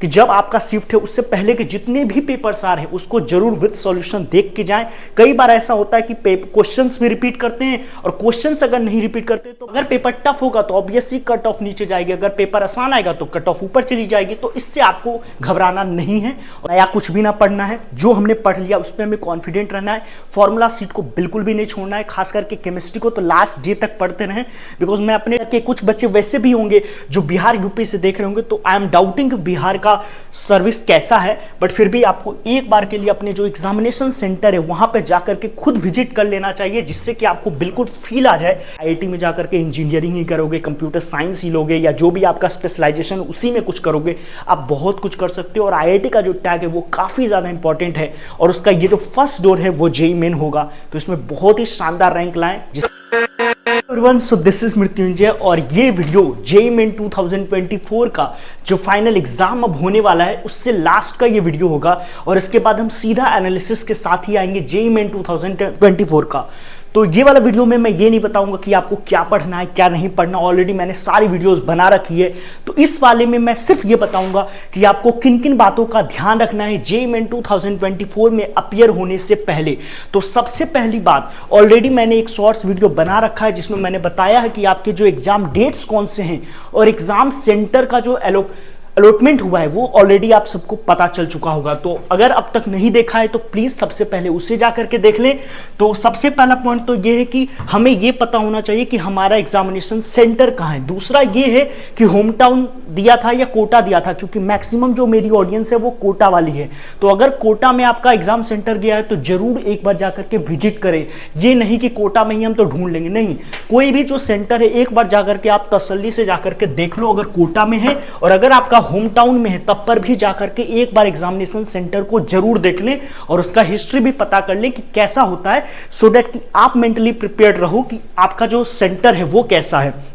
कि जब आपका शिफ्ट है उससे पहले के जितने भी पेपर्स आ रहे हैं उसको जरूर विद सॉल्यूशन देख के जाएं। कई बार ऐसा होता है कि क्वेश्चंस भी रिपीट करते हैं और क्वेश्चंस अगर नहीं रिपीट करते तो अगर पेपर टफ होगा तो ऑब्वियसली कट ऑफ नीचे जाएगी, अगर पेपर आसान आएगा तो कट ऑफ ऊपर चली जाएगी। तो इससे आपको घबराना नहीं है और नया कुछ भी ना पढ़ना है। जो हमने पढ़ लिया उस पर हमें कॉन्फिडेंट रहना है। फॉर्मूला सीट को बिल्कुल भी नहीं छोड़ना है, खास करके केमिस्ट्री को तो लास्ट डे तक पढ़ते रहें। बिकॉज मैं अपने के कुछ बच्चे वैसे भी होंगे जो बिहार यूपी से देख रहे होंगे, तो आई एम डाउटिंग बिहार का सर्विस कैसा है, बट फिर भी आपको एक बार के लिए अपने जो एग्जामिनेशन सेंटर है वहां पे जाकर के खुद विजिट कर लेना चाहिए, जिससे कि आपको बिल्कुल फील आ जाए। आईआईटी में जाकर के इंजीनियरिंग ही करोगे, कंप्यूटर साइंस ही लोगे, या जो भी आपका स्पेशलाइजेशन उसी में कुछ करोगे, आप बहुत कुछ कर सकते हो। और आईआईटी का जो टैग है वो काफी ज्यादा इंपॉर्टेंट है और उसका ये जो फर्स्ट डोर है वो जेईई मेन होगा, तो इसमें बहुत ही शानदार रैंक लाएं। Everyone, so this is Mrityunjay और ये वीडियो जेईई मेन 2024 का जो फाइनल एग्जाम अब होने वाला है उससे लास्ट का ये वीडियो होगा और इसके बाद हम सीधा एनालिसिस के साथ ही आएंगे जेईई मेन 2024 का। तो ये वाला वीडियो में मैं ये नहीं बताऊंगा कि आपको क्या पढ़ना है क्या नहीं पढ़ना, ऑलरेडी मैंने सारी वीडियोस बना रखी है। तो इस वाले में मैं सिर्फ ये बताऊंगा कि आपको किन किन बातों का ध्यान रखना है जेईई मेन 2024 में अपीयर होने से पहले। तो सबसे पहली बात, ऑलरेडी मैंने एक शॉर्ट्स वीडियो बना रखा है जिसमें मैंने बताया है कि आपके जो एग्जाम डेट्स कौन से हैं और एग्जाम सेंटर का जो अलॉटमेंट हुआ है वो ऑलरेडी आप सबको पता चल चुका होगा। तो अगर अब तक नहीं देखा है तो प्लीज सबसे पहले उसे जाकर के देख लें। तो सबसे पहला पॉइंट तो ये है कि हमें ये पता होना चाहिए कि हमारा एग्जामिनेशन सेंटर कहाँ है। दूसरा ये है कि होम टाउन दिया था या कोटा दिया था, क्योंकि मैक्सिमम जो मेरी ऑडियंस है वो कोटा वाली है। तो अगर कोटा में आपका एग्जाम सेंटर गया है तो जरूर एक बार जाकर के विजिट करें। ये नहीं कि कोटा में ही हम तो ढूंढ लेंगे, नहीं, कोई भी जो सेंटर है एक बार जाकर के आप तसल्ली से जाकर के देख लो अगर कोटा में है, और अगर आपका होम टाउन में है तब पर भी जाकर के एक बार एग्जामिनेशन सेंटर को जरूर देख लें और उसका हिस्ट्री भी पता कर लें कि कैसा होता है, सो दैट कि आप मेंटली प्रिपेयर्ड रहो कि आपका जो सेंटर है वो कैसा है।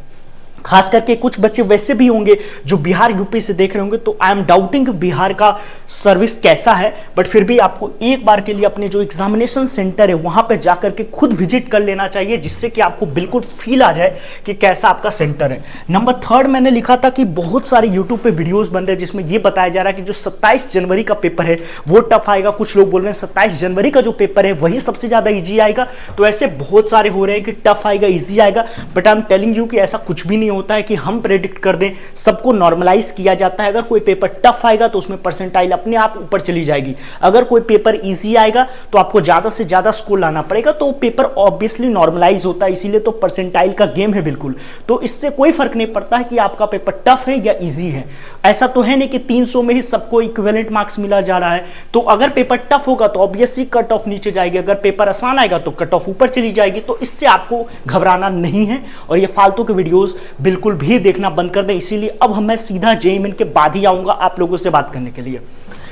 खास करके कुछ बच्चे वैसे भी होंगे जो बिहार यूपी से देख रहे होंगे, तो आई एम डाउटिंग बिहार का सर्विस कैसा है, बट फिर भी आपको एक बार के लिए अपने जो एग्जामिनेशन सेंटर है वहां पे जाकर के खुद विजिट कर लेना चाहिए, जिससे कि आपको बिल्कुल फील आ जाए कि कैसा आपका सेंटर है। नंबर थर्ड, मैंने लिखा था कि बहुत सारे यूट्यूब पे वीडियोस बन रहे हैं जिसमें यह बताया जा रहा है कि जो 27 जनवरी का पेपर है वो टफ आएगा। कुछ लोग बोल रहे हैं 27 जनवरी का जो पेपर है वही सबसे ज्यादा ईजी आएगा। तो ऐसे बहुत सारे हो रहे हैं कि टफ आएगा, ईजी आएगा, but I am telling you कि ऐसा कुछ भी नहीं होता है कि हम प्रेडिक्ट कर दें। सबको नॉर्मलाइज किया जाता है। अगर कोई पेपर टफ आएगा तो उसमें परसेंटाइल अपने आप ऊपर चली जाएगी, अगर कोई पेपर इजी आएगा तो आपको ज्यादा से ज्यादा स्कोर लाना पड़ेगा, तो पेपर ऑब्वियसली नॉर्मलाइज होता है, इसीलिए तो परसेंटाइल का गेम है बिल्कुल। तो इससे कोई फर्क नहीं पड़ता है कि आपका पेपर टफ है या इजी है। ऐसा तो है नहीं कि 300 में ही सबको इक्विवेलेंट मार्क्स मिला जा रहा है। तो अगर पेपर टफ होगा तो ऑब्वियसली कट ऑफ नीचे जाएगी, अगर पेपर आसान आएगा तो कट ऑफ ऊपर चली जाएगी। तो इससे आपको घबराना नहीं है और ये फालतू के वीडियोस बिल्कुल भी देखना बंद कर दें। इसीलिए अब मैं सीधा जेईई मेन के बाद ही आऊंगा आप लोगों से बात करने के लिए।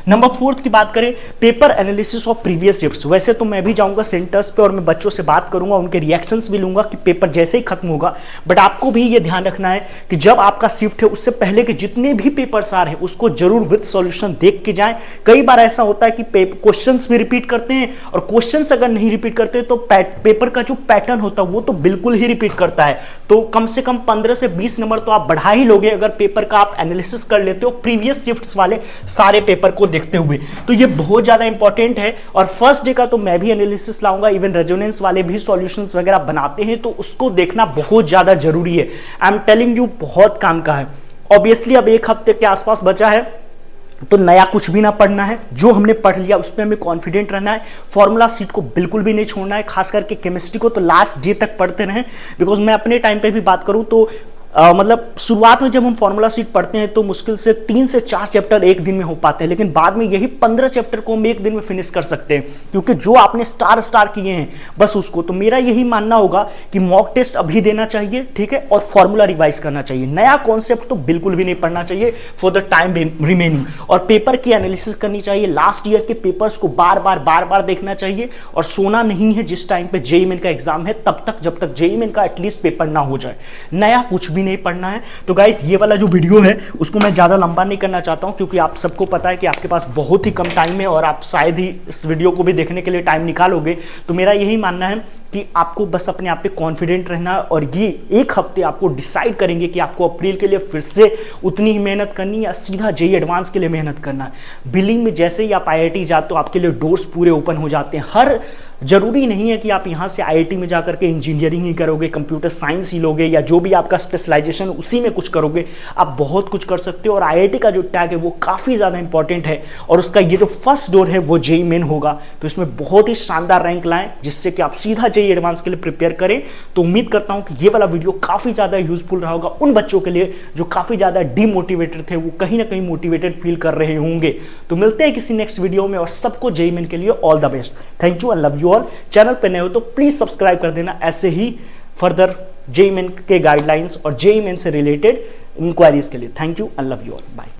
नंबर फोर्थ की बात करें, paper analysis of previous shifts. वैसे तो मैं भी जाऊंगा सेंटर्स पे और मैं बच्चों से बात करूंगा, उनके रिएक्शंस भी लूंगा कि पेपर जैसे ही खत्म होगा, बट आपको भी ये ध्यान रखना है कि जब आपका शिफ्ट है उससे पहले के जितने भी पेपर्स आ रहे हैं उसको जरूर विद सॉल्यूशन देख के जाएं। कई बार ऐसा होता है कि क्वेश्चंस भी रिपीट करते हैं और क्वेश्चंस अगर नहीं रिपीट करते तो पेपर का जो पैटर्न होता है वो तो बिल्कुल ही रिपीट करता है। तो कम से कम 15 से 20 नंबर तो आप बढ़ा ही लोगे अगर पेपर का आप एनालिसिस कर लेते हो प्रीवियस शिफ्ट्स वाले सारे पेपर को देखते हुए। तो ये बहुत ज्यादा इंपॉर्टेंट है और फर्स्ट डे का तो मैं भी एनालिसिस लाऊंगा, इवन रेजोनेंस वाले भी सॉल्यूशंस वगैरह बनाते हैं, तो उसको देखना बहुत ज्यादा जरूरी है। आई एम टेलिंग यू, बहुत काम का है। ऑब्वियसली अब एक हफ्ते के आसपास बचा है तो नया कुछ भी ना पढ़ना है। जो हमने पढ़ लिया उस पर हमें कॉन्फिडेंट रहना है। फॉर्मूला सीट को बिल्कुल भी नहीं छोड़ना है, खास करके केमिस्ट्री को तो लास्ट डे तक पढ़ते रहें। बिकॉज मैं अपने टाइम पे भी बात करूं तो मतलब शुरुआत में जब हम फॉर्मूला सीट पढ़ते हैं तो मुश्किल से 3 से 4 चैप्टर एक दिन में हो पाते हैं, लेकिन बाद में यही 15 चैप्टर को हम एक दिन में फिनिश कर सकते हैं, क्योंकि जो आपने स्टार किए हैं बस उसको। तो मेरा यही मानना होगा कि मॉक टेस्ट अभी देना चाहिए, ठीक है, और फॉर्मूला रिवाइज करना चाहिए। नया कॉन्सेप्ट तो बिल्कुल भी नहीं पढ़ना चाहिए फॉर द टाइम रिमेनिंग। और पेपर की एनालिसिस करनी चाहिए, लास्ट ईयर के पेपर्स को बार बार देखना चाहिए और सोना नहीं है जिस टाइम पे जेईई मेन का एग्जाम है तब तक, जब तक जेईई मेन का एटलीस्ट पेपर ना हो जाए। नया कुछ भी नहीं पढ़ना है। तो गाइस ये वाला जो वीडियो है उसको मैं ज्यादा लंबा नहीं करना चाहता हूं, क्योंकि आप सबको पता है कि आपके पास बहुत ही कम टाइम है और आप शायद ही इस वीडियो को भी देखने के लिए टाइम निकालोगे। तो मेरा यही मानना है कि आपको बस अपने आप पे कॉन्फिडेंट रहना है और ये एक हफ्ते आपको डिसाइड करेंगे कि आपको अप्रैल के लिए फिर से उतनी ही मेहनत करनी है या सीधा जेईई एडवांस के लिए मेहनत करना है। बिलिंग में जैसे ही आप आईआईटी जाते हो आपके लिए डोर्स पूरे ओपन हो जाते हैं। हर जरूरी नहीं है कि आप यहाँ से आईआईटी में जाकर के इंजीनियरिंग ही करोगे, कंप्यूटर साइंस ही लोगे या जो भी आपका स्पेशलाइजेशन उसी में कुछ करोगे। आप बहुत कुछ कर सकते हो और आईआईटी का जो टैग है वो काफ़ी ज़्यादा इंपॉर्टेंट है और उसका ये जो फर्स्ट डोर है वो जेईई मेन होगा। तो इसमें बहुत ही शानदार रैंक लाएं जिससे कि आप सीधा जेईई एडवांस के लिए प्रिपेयर करें। तो उम्मीद करता हूँ कि ये वाला वीडियो काफ़ी ज़्यादा यूजफुल रहा होगा उन बच्चों के लिए जो काफ़ी ज़्यादा डीमोटिवेटेड थे, वो कहीं ना कहीं मोटिवेटेड फील कर रहे होंगे। तो मिलते हैं किसी नेक्स्ट वीडियो में और सबको जेईई मेन के लिए all the best. Thank you, I love you all. Channel पर नए हो तो प्लीज सब्सक्राइब कर देना ऐसे ही फर्दर जेईई मेन के गाइडलाइंस और जेईई मेन से रिलेटेड इंक्वायरीज के लिए। Thank you, I love you all, bye.